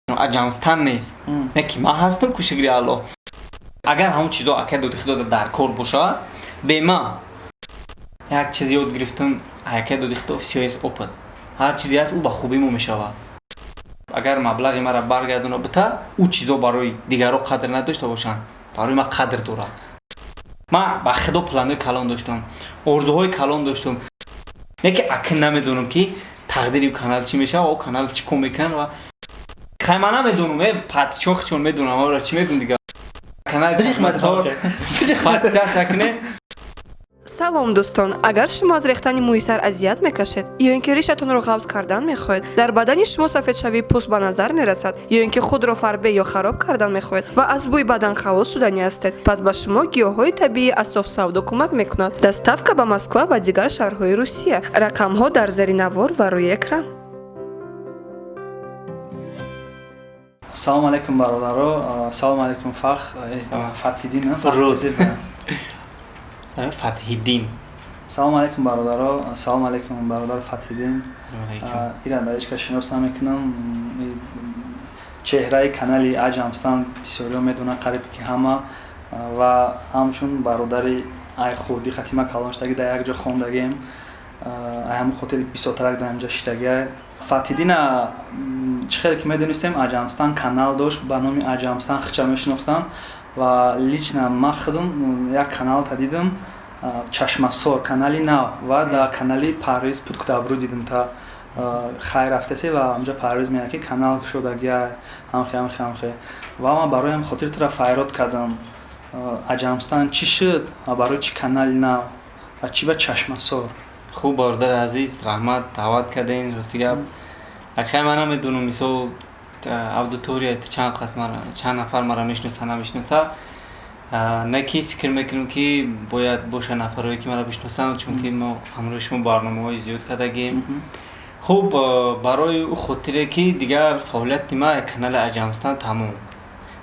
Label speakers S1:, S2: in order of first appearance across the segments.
S1: аҷамстан нест. Не ки ман ҳастам ку шукри Аллоҳ. Агар ҳамон чизо ака доди худо дар кор бошад, бе ман як чиз ёд гирифтам, ака доди худо всё есть опыт. Ҳар чизе ҳаст ӯ ба хубимо мешавад. Агар маблағи мара баргардона бита, ӯ чизо барои дигарҳо қадр надошта бошанд, барои ман қадр дорад. Ман ба худо планҳои калон доштам, орзуҳои калон доштам. Не ки ака намедонам ки тақдири канал чӣ мешавад, о канал чӣ кор мекунад ва хай ман намедонам, падчохчон медонам, ора чӣ мегӯям дигар. Канал чашмасор подписаться кунед.
S2: салом дӯстон, агар шумо аз рехтани мӯи сар азият мекашед ё ин ки ришатонро ғафз кардан мехоҳед, дар бадани шумо сафедшавии пӯст ба назар мерасад ё ин ки худро фарбе ё хароб кардан мехоҳед ва аз бӯи бадан халос шудани ҳастед, пас ба шумо гиёҳҳои табиӣ аз софсавдо кӯмак мекунад. Доставка ба Москва ва дигар шаҳрҳои Русия. Рақамҳо дар зери навор ва рӯи экран.
S3: Салом алейкум бародаро, салом алейкум Фатҳиддин.
S1: Фатҳиддин.
S3: Салом алейкум бародаро, салом алейкум бародар Фатҳиддин. Ира даричка шинос намекунам. Чеҳраи канали Аҷамстан бисёриҳо медонанд, қариб ки ҳама, ва ҳамчун бародари Айхурдӣ Хатима Калонштагӣ дар як ҷо хондагем. Ҳамин хотири бисотарак дар инҷа шидагия. Фатҳиддина чӣ хеле ки медонистем, Аҷамстан канал дошт ба номи Аҷамстан хича мешинохтанд ва лично ман худам як канал дидам, Чашмасор, канали нав, ва дар канали Парвиз Путкдабру дидам та хай рафтасе ва онҷа Парвиз меяд ки канал шудагия ҳамхе ва ман бароям хотири тара файрод кардам. Аҷамстан чӣ шуд ва барои чӣ канали нав ва чӣ ба Чашмасор.
S1: Хуб бародари азиз, раҳмат даъват кардин. Рости гап акай ман намедонам мисол аудитория чанд нафар мара мешноса намешноса. Не ки фикр мекунам ки бояд боша нафарое ки мара бишносанд, чунки мо ҳамроҳи шумо барномаҳои зиёд кардагем. Хуб барои ӯ хотире ки дигар фаъолияти ман канали Аҷамстан тамом.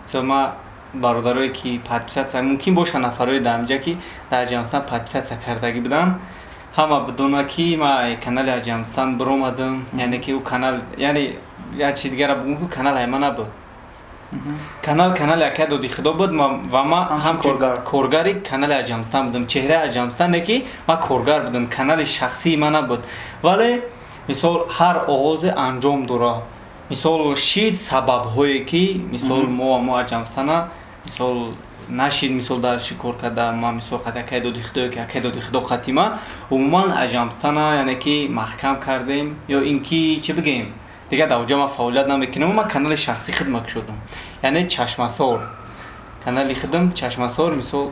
S1: Мисол ман бародарое ки подписатсия мумкин боша нафарое дар инҷа ки дар Аҷамстан подписатсия кардагӣ буданд, ҳама бидона ки ман канали Аҷамстан биромадам, яъне ки ӯ канал, яъне як чиз дигара бигӯм ки канал ҳама набуд. Канали ака доди худо буд ва ман ҳамчун коргари канали Аҷамстан будам. Чеҳраи Аҷамстан не ки ман коргар будам, канали шахсии ман набуд. Вале мисол ҳар оғозе анҷом дорад. Мисол шид сабабҳое ки мисол мо Аҷамстана мисол нашид мисол дар шикор карда ман мисол ака доди худо ки ака доди худо қатима умуман Аҷамстана яъне ки маҳкам кардем ё ин ки чӣ бигем دیگه در اونجا من فعالیت نمیکنم و من کانال شخصی خدمت شدم، یعنی چشمسار کانال خدم چشمسار مثال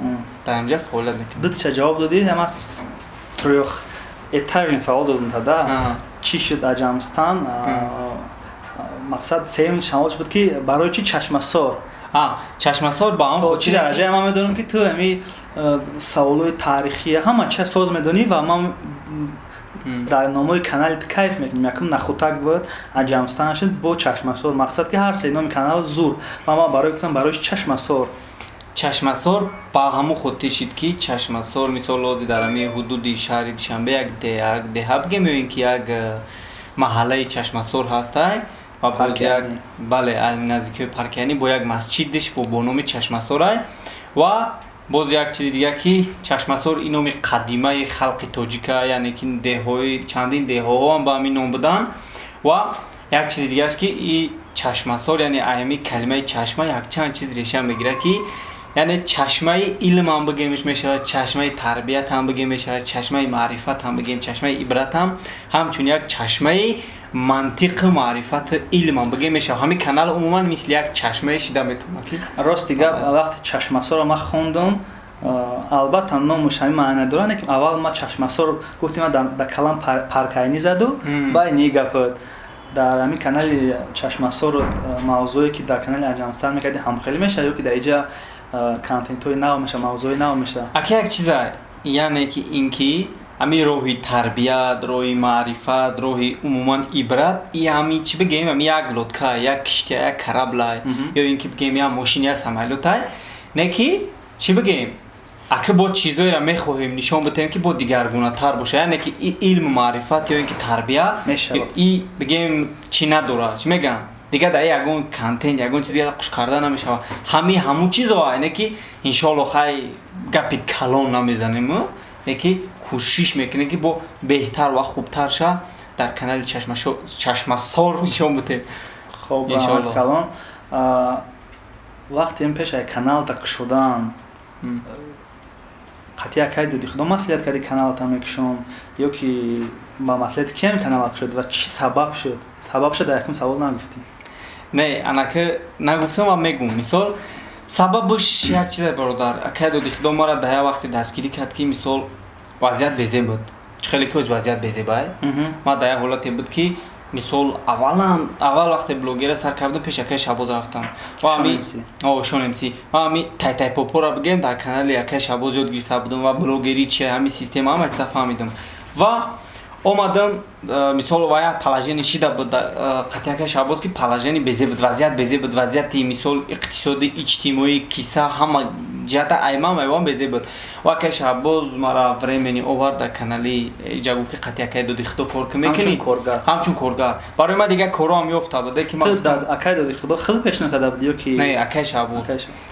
S1: در اونجا فعالیت میکنم.
S3: دو تا جواب دادی، اما تریخ اترین سوال دادم تا چی شد اجامستان. مقصد سیم شمالش بود که برای چی چشمسار؟
S1: چشمسار با هم
S3: چی درجه من میدونم که تو همی سوالای تاریخی همه چه ساز میدونی و من در نامه کانال کیف میکنم. یکم نخوتک بود اجامستان شد با چشمسار. مقصد که هر سه نام کانال زور و ما برای گفتم برای چشمسار.
S1: چشمسار با همون خودتی شد که چشمسار مثال لازم در امی حدودی شهر دوشنبه یک ده بگیم یا اینکه یک محله چشمسار هسته و باز یک بله نزدیکی پارکیانی با یک مسجدش با نام چشمسار و باز یک چیز دیگه که چشمسار این نام قدیمه خلق تاجیکه، یعنی که دههای چندین دهها هم با همین نام بدن. و یک چیز دیگه است که این چشمسار یعنی اهمی کلمه چشمه یک چند چیز ریشه میگیره که یعنی چشمه علم هم بگیمش میشه، چشمه تربیت هم بگیم میشه، چشمه معرفت هم بگیم، چشمه عبرت هم همچون یک چشمه منطق معرفت علم هم بگیم میشه. همین کانال عموما مثل یک چشمه شده میتونه که
S3: راست دیگه وقتی چشمسار رو من خوندم البته نامش همین معنی داره که اول ما چشمسار گفتیم در کلام پارکینی زد و با نیگفت در همین کانال چشمسار موضوعی که در کانال اجامستان میکردی هم خیلی میشه یا که در اینجا کانتنت های نو میشه، موضوع نو میشه.
S1: اگه یک چیز یعنی که اینکه امی روحی تربیت، روحی معرفت، روحی عموما عبرت ای امی چی بگیم امی یک لودکا، یک کشتی، یک کرابلای یا اینکه بگیم یا ماشین یا سمالوتای نه که چی بگیم اگه با چیزایی را میخواهیم نشان بدیم که با دیگرگونه تر باشه، یعنی که علم معرفت یا اینکه تربیت ای بگیم چی نداره، چی میگن دیگه در یگون کانتنت یگون چیزی را خوش کردن نمیشه همون چیزا اینه که ان شاء الله خیلی گپی کلان نمیزنیم یکی کوشش میکنه که با بهتر و خوبتر شه در کانال چشم سار نشون بده.
S3: خب کلان وقتی این پیش کانال تک شدن قطعا که دیدی خدا مسئولیت کردی کانال تا میکشم یا که با مسئولیت کم کانال شد و چی سبب شد در یکم سوال نگفتی؟
S1: نه انا که نگفتم و میگم مثال سببش یک چیز برادر که دیدی خدا ما را در وقتی دستگیری کرد که مثال وضعیت بزه بود خیلی که وضعیت بزه بود ما در حالتی بود که مثال اول وقتی بلوگر سر کردم پیش که شباز رفتم و امی شونمسی و امی تای پوپو را بگم در کانال یک شباز یاد گرفته بودم و بلوگری چیه همین سیستم هم اجزا فهمیدم و اومدم مثال وای پلاژنی شده بود قطعا که شباز که پلاژنی بزه بود وضعیتی مثال اقتصادی اجتماعی کیسه همه جهت ایوان بزه بود و که شباز مرا времени آورد در کانالی جا گفت که قطعا که دو خدا کار میکنی همچون کارگر برای ما دیگه کارو هم یافته بود که ما
S3: اکای دو خدا خیلی پیش نکرده بود که
S1: نه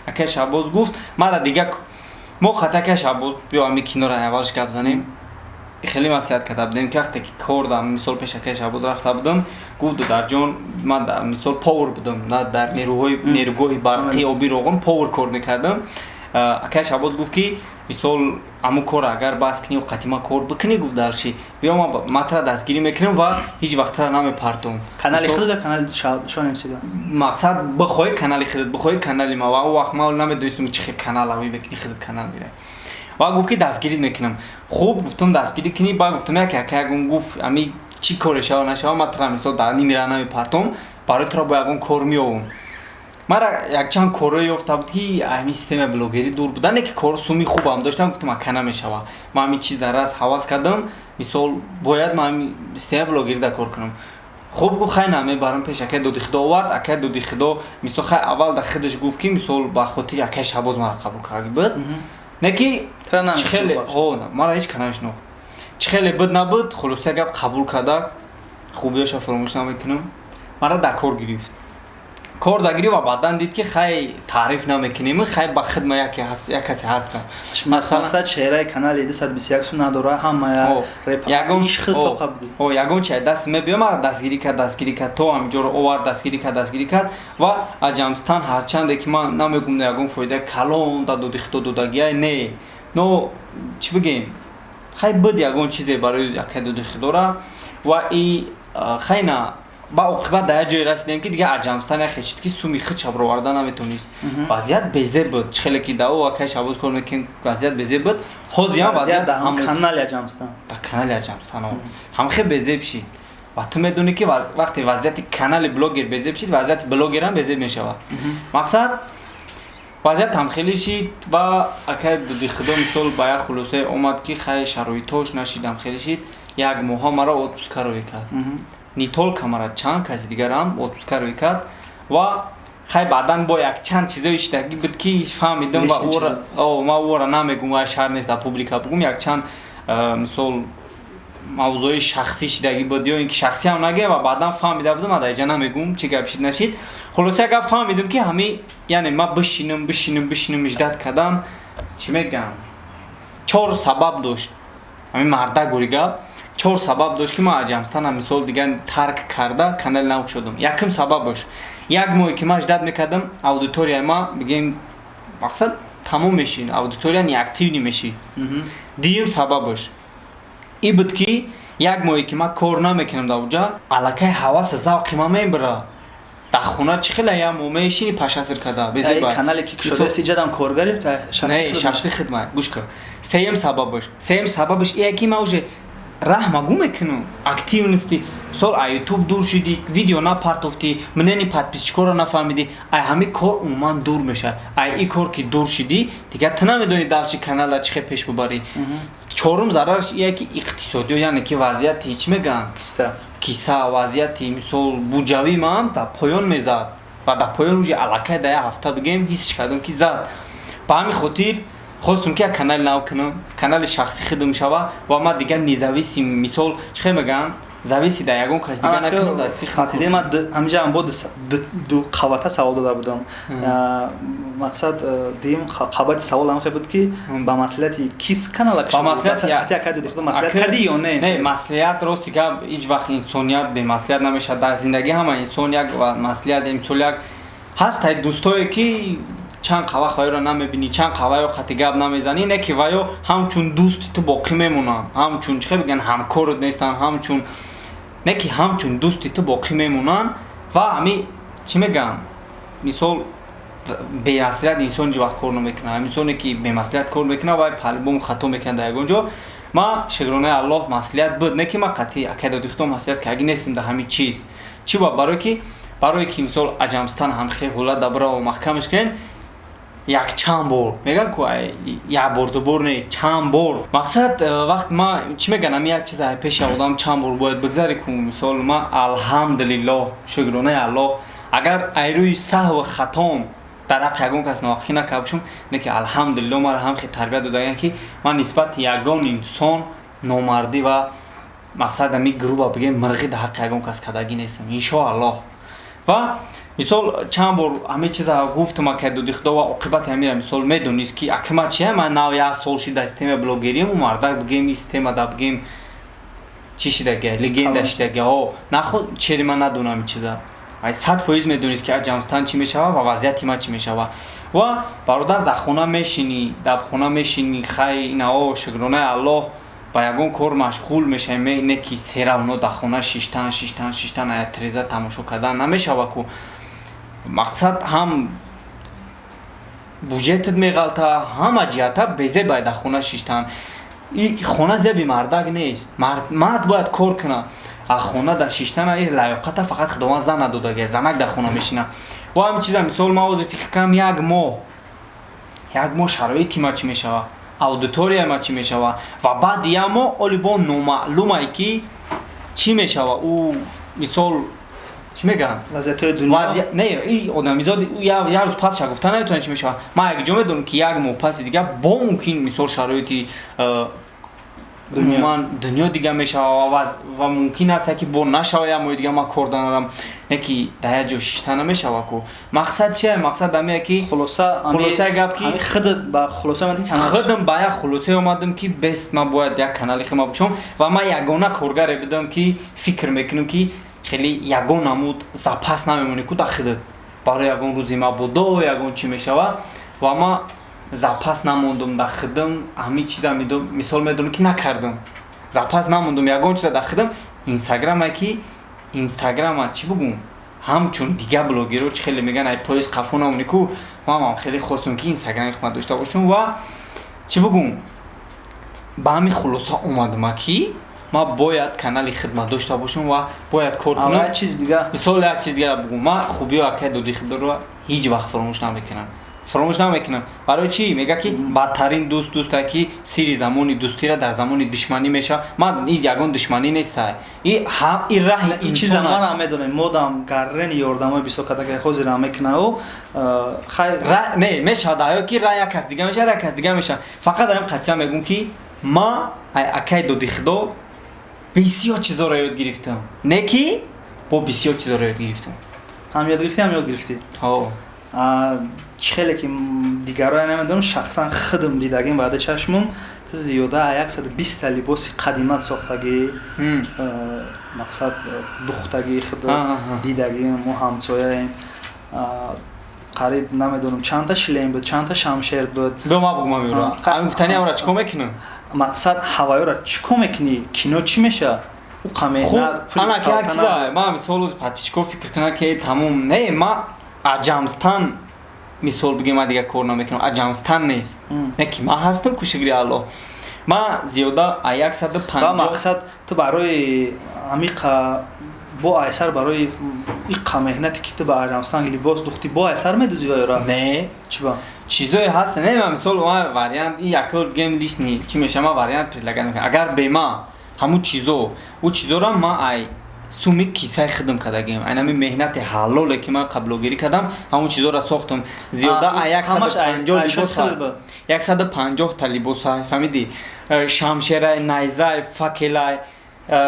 S1: اکای شباز گفت ما دیگه ما قطعا که شباز بیا می کنار اولش گپ زنیم خیلی مسئله کرده بودیم که وقتی که کار دارم مثال پیش که شباز رفته بودم گفت در جان من در مثال پاور بودم نه در نیروگاه برقی آبی روغن پاور کار میکردم اکای شباز گفت که مثال امو کار اگر بس کنی و قطعا کار بکنی گفت درشی بیا ما مطرح دستگیری میکنم و هیچ وقت را نمیپرتم
S3: کانال خود کانال شونمسی
S1: مقصد بخوای کانال خودت بخوای کانال ما و او وقت ما نمیدونستم چه کانال اوی بکنی خودت کانال میره و گفت که دستگیری میکنم خوب گفتم دستگیری کنی با گفتم که گفت امی چی کارش ها نشه مطرح مثال در نیمیره نمیپرتم برای تو را با یگون کار میاوم مرا یک چند کارو یافته بود که همین سیستم بلوگری دور بودن که کار سومی خوبم داشتم گفتم کنه میشه ما همین چیز را از حواس کردم مثال باید ما همین سیستم بلوگری دا کار کنم خوب گفت خیلی نمی برام پیش اکه دو خدا آورد اکه دو خدا مثال خیلی اول در خودش گفت که مثال با خاطر اکه شباز مرا قبول کرد بود نه که خیلی مرا هیچ کنمش نه خیلی بد نبود خلاصه گپ قبول کرده خوبیاش فراموش نمیکنم مرا در کار گرفت کار دگیری و بعدن دید که خیلی تعریف نمیکنیم خیلی با خدمت یک کسی هستم
S3: مثلا چهره کانال 221 سو نداره همه
S1: یگون یگون چه دست میبیم مرا دستگیری کرد تو همینجور اوور دستگیری کرد و اجامستان هرچند که من نمیگم یگون فایده کلان دو دختو دودگی نه نو چی بگیم خیلی بد یگون چیزی برای یک دو خدورا و ای خیلی با عاقبت در جای رسیدیم که دیگه اجامستان خشید که سومی خود چبر آوردن نمیتونید وضعیت بزه بود خیلی که داو و که شباز کار میکن وضعیت بزه بود حاضی هم وضعیت
S3: هم کانال اجامستان
S1: در کانال اجامستان هم خیلی بزه بشید و تو میدونی که وقتی وضعیت کانال بلوگر بزه بشید وضعیت بلوگر هم بزه میشه مقصد وضعیت هم خیلی شید و اکه دو خدا مثال با یک خلاصه اومد که خیلی شرایطش نشیدم خیلی شید یک ماه مرا اتوبوس کاروی کرد نیتول کامرا چند کسی دیگر هم اتوبوس کاروی کرد و خیلی بعدن با یک چند چیزای اشتراکی بود که فهمیدم و ما او را نمیگم و شهر نیست در پوبلیکا بگم یک چند مثال موضوع شخصی شدگی بود یا اینکه شخصی هم نگه و بعدن فهمیده بودم من در اینجا نمیگم چه گپ شد نشید خلاصه اگر فهمیدم که همین یعنی ما بشینم اجداد کردم چی میگم 4 سبب داشت همین مرده گوری گپ 4 سبب داشت که ما اجامستان مثال دیگه ترک کرده کانال نو شدم یکم سببش یک ماه که ما اجداد میکردم اودیتوریا ما بگیم مقصد تموم میشین اودیتوریا نی اکتیو نمیشی دیم سببش ای بود که یک ماه که ما کار نمیکنم در اونجا الکه حواس ذوق ما میبره در خونه چه خیلی یا مومیشینی پش اثر کرده
S3: بزی با کانالی که شده سیجادم کارگری
S1: نه شخصی خدمت گوش کن سیم سببش یکی موجه راه مگو میکنم اکتیو نیستی سال یوتیوب دور شدی ویدیو نپرتوفتی مننی подписчико رو نفهمیدی همین کار عموما دور میشه این کار که دور شدی دیگه تو نمیدونی در چه کانال چه پیش ببری چهارم ضررش اینه که اقتصادی یعنی که وضعیت هیچ میگن کیسه وضعیتی مثال بودجوی ما هم تا پایان میزد و در پایان روی علاقه در هفته بگیم حس کردم که زد به همین خاطر خواستم که کانال نو کنم کانال شخصی خودم شوه و ما دیگه نیزویسی مثال چه میگم зависида ягон кас дига накунам дар си
S3: хатиде ма ҳамҷа ам бо ду қавата савол дода будам. Мақсад дим қавати савол ҳам буд ки ба маслиҳати кис канала
S1: ба маслиҳати
S3: акаду дихто маслиҳат кади ё не?
S1: Не, маслиҳат рости ка ҳеҷ вақт инсоният бе маслиҳат намешавад. Дар зиндагӣ ҳама инсон як маслиҳат имсол як ҳастай дӯстое ки чанд қава ваёро намебинӣ, чанд қаваё қати гап намезанӣ, не ки ваё ҳамчун дӯсти ту боқӣ мемонанд, ҳамчун чӣ бигӯянд ҳамкорот нестанд, ҳамчун не ки ҳамчун дӯсти ту боқӣ мемонанд ва ҳами чӣ мегӯям мисол бемаслиҳат инсон ҷи вақт кор намекунад. Инсоне ки бемаслиҳат кор мекунад вай палбом хато мекунад дар ягон ҷо. Ма шукронаи Аллоҳ маслиҳат буд, не ки ма қатъи акай додихто маслиҳат кагӣ нестем дар ҳамин чиз. Чӣ ба барое ки мисол аҷамстан ҳамхе ҳула дабраво маҳкамаш кунед як чанд бор мегӯянд ку як бор ду бор не чанд бор. Мақсад вақт ма чӣ мегӯям ами як чиз пеши одам чанд бор бояд бигзаре ку мисол ма алҳамдулиллоҳ шукронаи Аллоҳ агар айрӯи саҳву хатом дар ҳаққи ягон кас ноҳақӣ накарда бошам, не ки алҳамдулиллоҳ мара ҳамхе тарбия додаганд ки ман нисбати ягон инсон номардӣ ва мақсад ами груба бигем мирғӣ дар ҳаққи ягон кас кардагӣ нестам иншоаллоҳ. Ва мисол чанд бор ҳаме чиза гуфтам акай додихто ва оқибати ҳамира мисол медонист ки акима чия ман нав як сол шида система блогерим умарда бигем ин система да бигем чӣ шидагия легенда шидагия нахуд чери ман надонам ин чиза. Ай 100% медонист ки аҷамстан чӣ мешава ва вазъияти ман чӣ мешава. Ва бародар дар хона мешинӣ хай инао шукронаи Аллоҳ ба ягон кор машғул мешавем, не ки серавно дар хона шиштан аятреза тамошо кардан намешава ку. Мақсад ҳам буҷетат меғалта, ҳама ҷиҳата безебай дар хона шиштан. И хона зеби мардак нест. Мард бояд кор кунад. Хона дар шиштана лаёқата фақат худованд зан надодагия, занак дар хона мешина. Ва ҳамин чиза мисол ман ҳозир фикр кардам як моҳ шароити ма чӣ мешава, аудиторияи ма чӣ мешава ва баъди як моҳ олибо номаълумае ки чӣ мешава. Ӯ мисол чӣ мегӯям
S3: вазъиятҳои дунё
S1: не и одамизоди як рӯз пасша гуфта наметавонад чӣ мешава. Ман як ҷо медонам ки як моҳ паси дигар бо мумкин мисол шароити дунё дига мешава ва мумкин аст ки бо нашава як моҳи дига ман кор данарам, не ки дар як ҷо шишта намешава ку. Мақсад чия? Мақсад ҳамея ки хулосаи гап ки худам ба як хулосае омадам ки бест ман бояд як канали хима бошам ва ман ягона коргаре будам ки фикр мекунам ки хеле ягон намуд запас намемонӣ ку дар худат барои ягон рӯзи мабодо ягон чӣ мешава ва ман запас намондум дар худам ҳамин чиза мисол медонам ки накардам. Запас намондум ягон чиза дар худам. Инстаграма ки инстаграма чӣ бугум ҳамчун дига блогерҳо чӣ хеле мегӯянд ай пояс қафо намонӣ ку. Ман хеле хостам ки инстаграми худам дошта бошам ва чӣ бугум ба ҳамин хулоса омадам ки ман бояд канали хидмат дошта бошам ва бояд кор кунам. Мисол як чиз дигар бугум, ман хубиҳо акай додихидоро ҳеҷ вақт фаромӯш намекунам. Барои чӣ? Мега ки бадтарин дӯстае ки сири замони дӯстиро дар замони душманӣ мешавад. Ман ин ягон душманӣ неста. И раҳи
S3: ин чиза манам медонем модам гаррени ёрдамои бисёр кадака ҳозирам мекунау
S1: не мешавад ҳаё ки ра як кас дига мешавад, як кас дига мешавад. Фақат ҳам қатъиан мегӯям ки ман акай додихидо бисёр чизоро ёд гирифтам. Не ки бо бисёр чизоро ёд гирифтам.
S3: ҳам ёд гирифтӣ? хеле ки дигаро намедонам шахсан худам дидагим баъди чашмум зиёда 120 либоси қадимат сохтагӣ мақсад духтагӣ худам дидагим мо ҳамсояем қариб намедонам чанда шлем буд, чанда шамшер буд.
S1: Бо ма бугум меёра. Гуфтани амра чико мекунам?
S3: Мақсад ҳаваёра чико мекунӣ? Кино чӣ меша? Ӯ камена
S1: ана ки як чиза ма мисол подписчиков фикр кунам ки тамом не ма аҷамстан мисол бигем ма дига кор намекунам. Аҷамстан нест. Не ки ман ҳастам ку шукри Аллоҳ. Ма зиёда 150
S3: ва мақсад ту барои амиқа бо айсар барои иқа меҳнате ки ту ба аҷамстан либос духтӣ бо айсар медӯзӣ ваёра? Не. Чӣ ба?
S1: Чизое ҳаст. Не ма мисол ма вариант и якор гем лишни чӣ меша ма вариант предлагат мекунам. Агар бе ма ҳамун чизо ӯ чизоро ма ай суми кисаи худам кардагем. Айнами меҳнати ҳалоле ки ман қаблогирӣ кардам, ҳамун чизоро сохтам. Зиёда 150 та либоса, фаҳмидӣ? Шамшерай, найзай, факелай,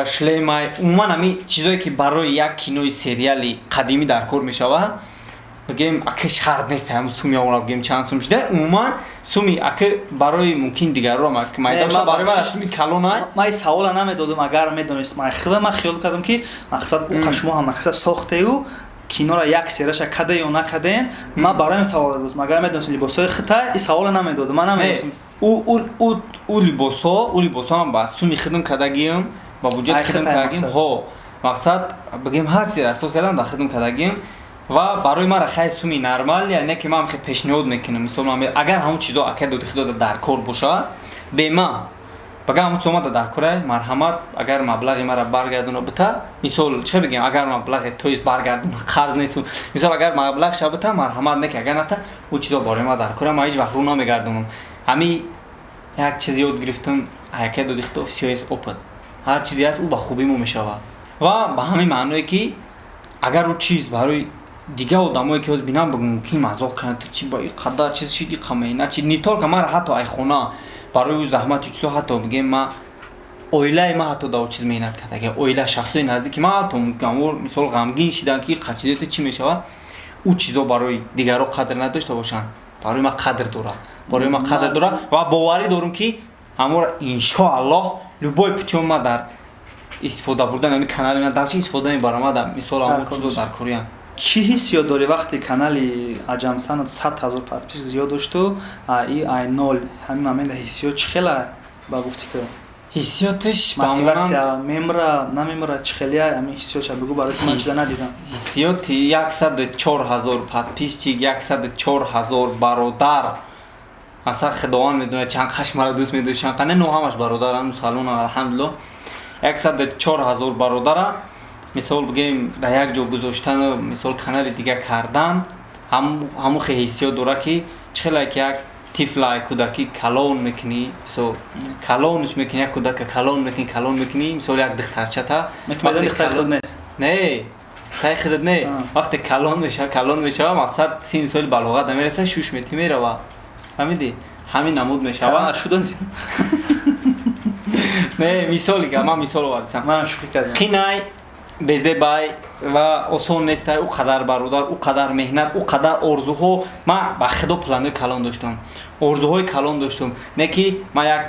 S1: шлемай умуман ҳамин чизое ки барои як кинои сериали қадимӣ дар кор мешавад бигем ака шарт нест ҳам суми омра бигем чанд сум шуда умуман суми ака барои мумкин дигарро майдаша барои ман суми калона
S3: май савола намедодам агар медонистам май хиёл кардам ки мақсад буқа шумо ҳам мақсад сохтею кинора як сериаша када ё накаден ман барои савол додам агар медонистам либосои хита и савола намедодам ман намедонистам у либосо ҳам ба суми хидм кадагием ба буҷет хидм кадагием ҳо мақсад бигем ҳар чизе расход кардам ба хидм кадагием ва барои мара хай суми нормал яъне ки ман хеле пешниҳод мекунам мисол агар ҳамун чизо ака доди худода дар кор бошад бема багар ҳамун чиз омада дар кора марҳамат агар маблағи мара баргардона бита мисол чӣ бигем агар маблағи тоист баргардона қарз нест мисол агар маблағ ша бита марҳамат не ки агар ната у чизо бораи ма дар кора ман ҳеҷ вақт рӯ намегардонам ҳами як чиз ёд гирифтам ака доди худо всё есть опыт ҳар чизе ҳаст ӯ ба хубӣ мо мешавад ва ба ҳамин маъное ки агар ӯ чиз барои дигар одамое ки ҳоз бинам мумкин мазоқ кунад чи ба иқадар чиз шуд иқамаина чи не толка мара ҳатто айхона барои заҳмати чизо ҳатто бигем ма оилаи ма ҳатто дар чиз меҳнат кард агар оила шахсои наздики ма ҳатто мумкин мисол ғамгин шидан ки қачидиёте чӣ мешавад ӯ чизо барои дигарро қадр надошта бошанд барои ма қадр дорад барои ма қадр дорад ва боварӣ дорам ки ҳамора иншоаллоҳ любой путён ма дар истифода бурдан яъне канали ма дар чӣ истифода мебарам ма дар мисол ҳамон чизо дар кориям чӣ ҳиссиёт дорӣ вақте канали аҷамсанат 100 000 подпис зиёд дошту и ай 0 ҳамин момента ҳиссиёт чӣ хела ба гуфти ту
S1: ҳиссиётиш
S3: мотиватсия мемра намемра чӣ хелия ҳамин ҳиссиётша бигӯ барои ки ман чиза надидам
S1: ҳиссиёти 104 000 подписчик 104 000 бародар аса худованд медонад чанд қаш мара дӯст медошанд қане но ҳамаш бародарам салонам алҳамдулиллоҳ 104 000 бародара мисол бигем дар як ҷо гузоштану мисол канали дигар кардан ҳамун хеле ҳиссиёт дорад ки чӣ хеле ки як тифлай кӯдаки калон мекунӣ мисол калонш мекунӣ як кӯдака калон мекунӣ мисол як духтарчата не тай хидат не вақте калон мешава мақсад син соли балоғат намереса шуш мети мерава фаҳмидӣ ҳамин намуд мешава не мисоли ка ман мисол овардам қинай безебай ва осон нестай ӯ қадар бародар ӯ қадар меҳнат ӯ қадар орзуҳо ман ба худо планои калон доштам орзуҳои калон доштам не ки ман як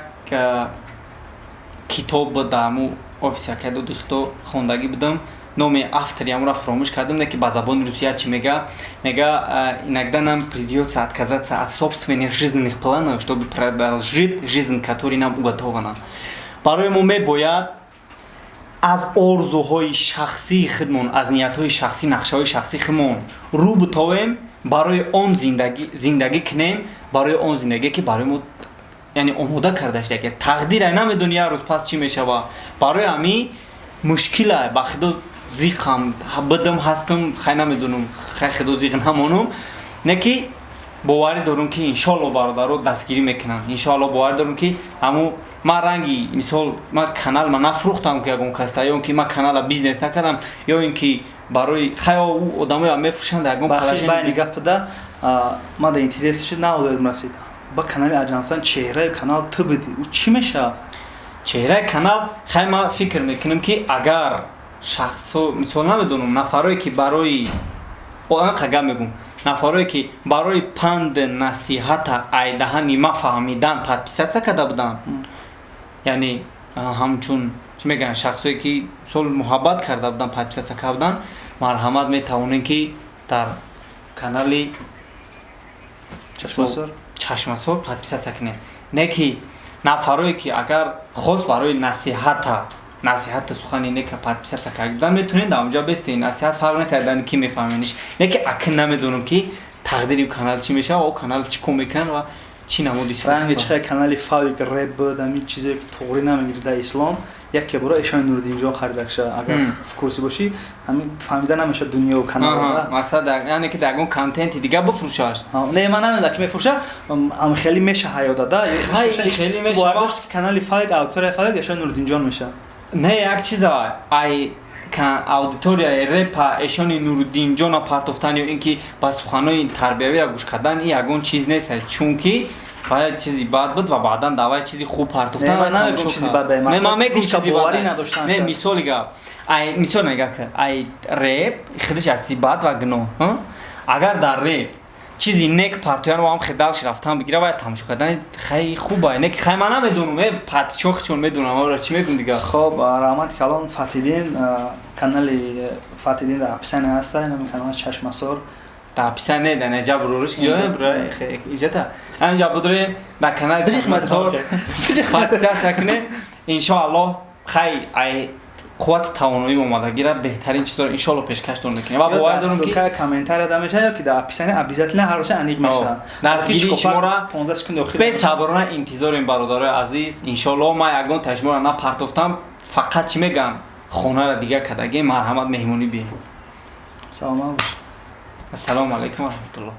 S1: китоб дааму офиси ака доди худо хондагӣ будам номи автори амура фаромӯш кардам не ки ба забони русия чӣ мега иногда нам придётся отказаться от собственных жизненных планов чтобы продолжить жизнь которая нам уготована барои мо мебояд аз орзуҳои шахсии худмон аз ниятҳои шахсӣ нақшаҳои шахсии худмон рӯ битовем барои он зиндагӣ кунем барои он зиндагие ки барои мо яъне омода карда шуда ки тақдирай намедони як рӯз пас чӣ мешава барои ҳамин мушкилай ба худо зиқам бидам ҳастам хай намедонам хай худо зиқ намонам не ки боварӣ дорам ки иншоаллоҳ бародаро дастгирӣ мекунанд иншоаллоҳ боварӣ дорам ки ҳамун ман ранги мисол ман канал ма нафрӯхтам ки ягон каста ё ин ки ман канала бизнес накардам ё ин ки барои хай одамоя мефурӯшанд ягон
S3: байни гапда ман да интереси наодам расид ба канали аҷансан чеҳраи канал ту бидӣ ӯ чӣ мешавад
S1: чеҳраи канал хай ман фикр мекунам ки агар шахсо мисол намедонам нафарое ки барои қага мегум нафарое ки барои панд насиҳата айдаҳани ма фаҳмидан подписатсия карда буданд яъне ҳамчун чӣ мегӯянд шахсое ки мисол муҳаббат карда буданд подписатсия карда буданд марҳамат метавонем ки дар канали чашмасор подписатсия кунем не ки нафарое ки агар хос барои насиҳата сухани нека подписатсия карда буданд метавонем дар онҷа бестем насиҳат фарқ нест айдани ки мефаҳмениш не ки акин намедонам ки тақдири канал чӣ мешава ва канал чӣ кор мекунанд ва чӣ намуди
S3: ранги чӣ канали фавик реп буд ҳамин чизе ки тоғри намегирад дар ислом яке бора эшони нуриддинҷон харидакша агар в курси бошӣ ҳамин фаҳмида намешад дунё канал
S1: мақсад яъне ки ягон контенти дигар бифурӯшаш
S3: не ман намедонам ки мефурӯша ам хеле меша ҳаёдада
S1: хеле меша
S3: канали фавик аудиторияи фавик эшони нуриддинҷон меша
S1: не як чиза ай аудиторияи репа эшони нуриддинҷона партофтан ё ин ки ба суханои тарбиявиро гӯш кардан ин ягон чиз нест чунки باید چیزی بد بود و بعدا давай چیزی خوب پرتوفتن.
S3: من نمیگم چیزی بد باید.
S1: نه من میگم چیزی
S3: باوری
S1: بد.
S3: نداشتن.
S1: نه مثال گپ. ای مثال نگاه کن. ای رپ خودش چیزی بد و گناه. اگر در رپ چیزی نیک پرتویان و هم خدالش رفتن بگیره باید تماشا کردن خیلی خوبه. نیک خیلی من نمیدونم پرتچوخ چون میدونم آره چی میگم دیگه.
S3: خب رحمت کلام فاتیدین کانالی فاتیدین در اپسن هست اینم کانال چشم سر
S1: تا اپسن نه نه جا بروش که جا برای اینجا تا اینجا بدره در کانال چشم سر پاتسا سکنه ان شاء الله خیلی ای قوت توانایی اومدگیره بهترین چیزا رو ان شاء الله پیشکشتون میکنیم و باور دارم که
S3: کامنتار داده میشه یا که در اپسن ابیزاتلا هر روز انیق میشه
S1: دستگیری شما را
S3: 15 سکند داخل
S1: به صبرانه انتظاریم برادرای عزیز ان شاء الله ما یگان تشمار نه پرتوفتم فقط چی میگم خونه را دیگه کداگی مرحمت مهمونی بیاریم
S3: سلام
S1: السلام علیکم و رحمت الله